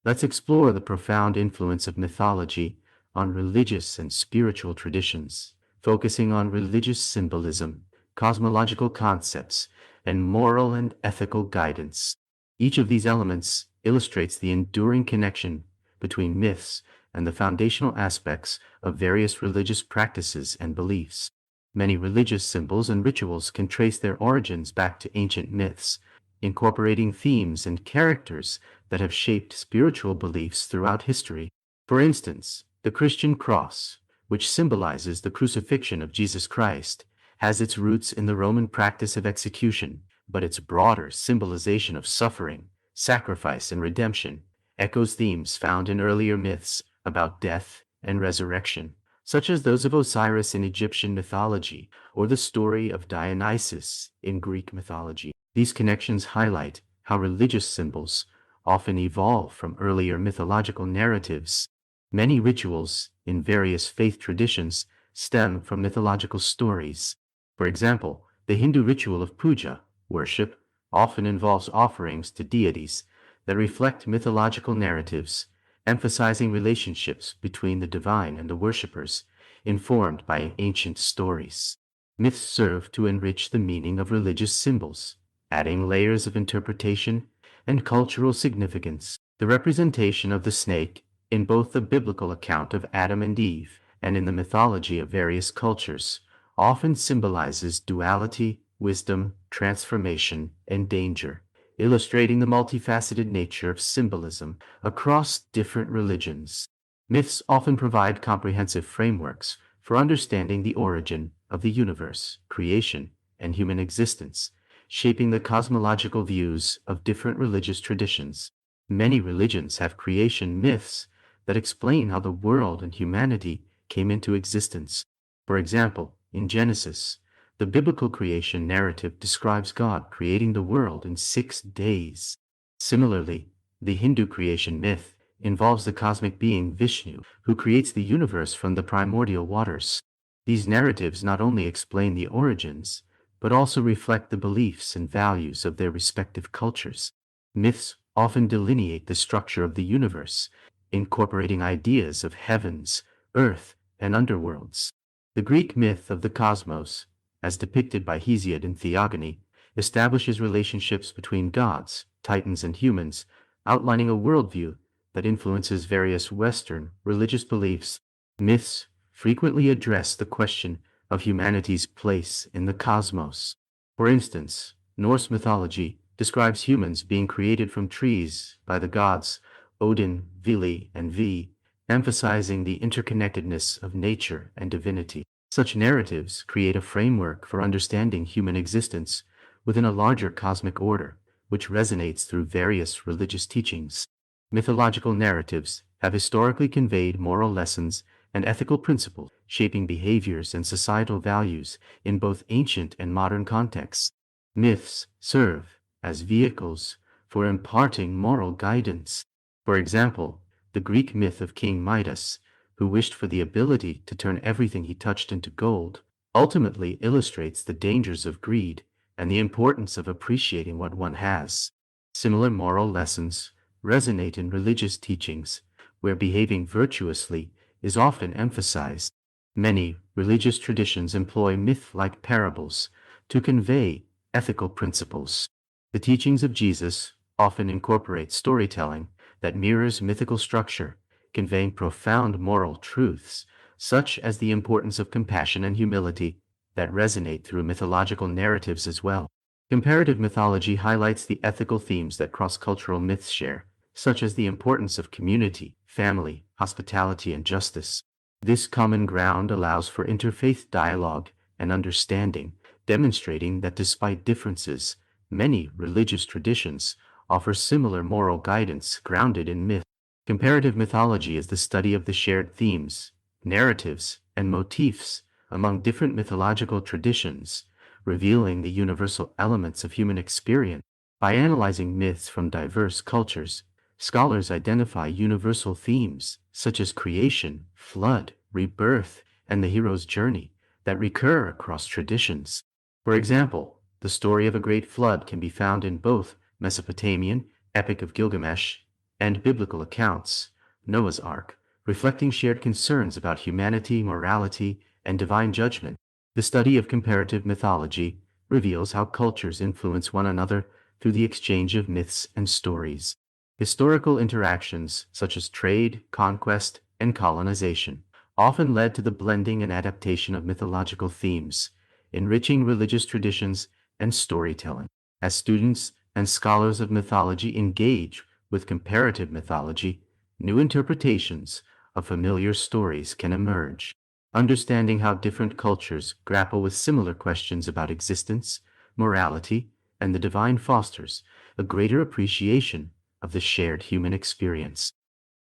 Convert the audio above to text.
Let's explore the profound influence of mythology on religious and spiritual traditions, focusing on religious symbolism, cosmological concepts, and moral and ethical guidance. Each of these elements illustrates the enduring connection between myths and the foundational aspects of various religious practices and beliefs. Many religious symbols and rituals can trace their origins back to ancient myths, incorporating themes and characters that have shaped spiritual beliefs throughout history. For instance, the Christian cross, which symbolizes the crucifixion of Jesus Christ, has its roots in the Roman practice of execution, but its broader symbolization of suffering, sacrifice, and redemption echoes themes found in earlier myths about death and resurrection, such as those of Osiris in Egyptian mythology or the story of Dionysus in Greek mythology. These connections highlight how religious symbols often evolve from earlier mythological narratives. Many rituals in various faith traditions stem from mythological stories. For example, the Hindu ritual of puja, worship, often involves offerings to deities that reflect mythological narratives, emphasizing relationships between the divine and the worshippers, informed by ancient stories. Myths serve to enrich the meaning of religious symbols, adding layers of interpretation and cultural significance. The representation of the snake in both the biblical account of Adam and Eve and in the mythology of various cultures often symbolizes duality, wisdom, transformation, and danger, illustrating the multifaceted nature of symbolism across different religions. Myths often provide comprehensive frameworks for understanding the origin of the universe, creation, and human existence, shaping the cosmological views of different religious traditions. Many religions have creation myths that explain how the world and humanity came into existence. For example, in Genesis, the biblical creation narrative describes God creating the world in 6 days. Similarly, the Hindu creation myth involves the cosmic being Vishnu, who creates the universe from the primordial waters. These narratives not only explain the origins, but also reflect the beliefs and values of their respective cultures. Myths often delineate the structure of the universe, incorporating ideas of heavens, earth, and underworlds. The Greek myth of the cosmos, as depicted by Hesiod in Theogony, establishes relationships between gods, titans, and humans, outlining a worldview that influences various Western religious beliefs. Myths frequently address the question of humanity's place in the cosmos. For instance, Norse mythology describes humans being created from trees by the gods Odin, Vili, and Ve, emphasizing the interconnectedness of nature and divinity. Such narratives create a framework for understanding human existence within a larger cosmic order, which resonates through various religious teachings. Mythological narratives have historically conveyed moral lessons and ethical principles, shaping behaviors and societal values in both ancient and modern contexts. Myths serve as vehicles for imparting moral guidance. For example, the Greek myth of King Midas, who wished for the ability to turn everything he touched into gold, ultimately illustrates the dangers of greed and the importance of appreciating what one has. Similar moral lessons resonate in religious teachings, where behaving virtuously is often emphasized. Many religious traditions employ myth-like parables to convey ethical principles. The teachings of Jesus often incorporate storytelling that mirrors mythical structure, conveying profound moral truths, such as the importance of compassion and humility, that resonate through mythological narratives as well. Comparative mythology highlights the ethical themes that cross-cultural myths share, such as the importance of community, family, hospitality, and justice. This common ground allows for interfaith dialogue and understanding, demonstrating that despite differences, many religious traditions offer similar moral guidance grounded in myth. Comparative mythology is the study of the shared themes, narratives, and motifs among different mythological traditions, revealing the universal elements of human experience. By analyzing myths from diverse cultures, scholars identify universal themes such as creation, flood, rebirth, and the hero's journey that recur across traditions. For example, the story of a great flood can be found in both Mesopotamian Epic of Gilgamesh and biblical accounts, Noah's Ark, reflecting shared concerns about humanity, morality, and divine judgment. The study of comparative mythology reveals how cultures influence one another through the exchange of myths and stories. Historical interactions, such as trade, conquest, and colonization, often led to the blending and adaptation of mythological themes, enriching religious traditions and storytelling. As students and scholars of mythology engage with comparative mythology, new interpretations of familiar stories can emerge. Understanding how different cultures grapple with similar questions about existence, morality, and the divine fosters a greater appreciation of the shared human experience.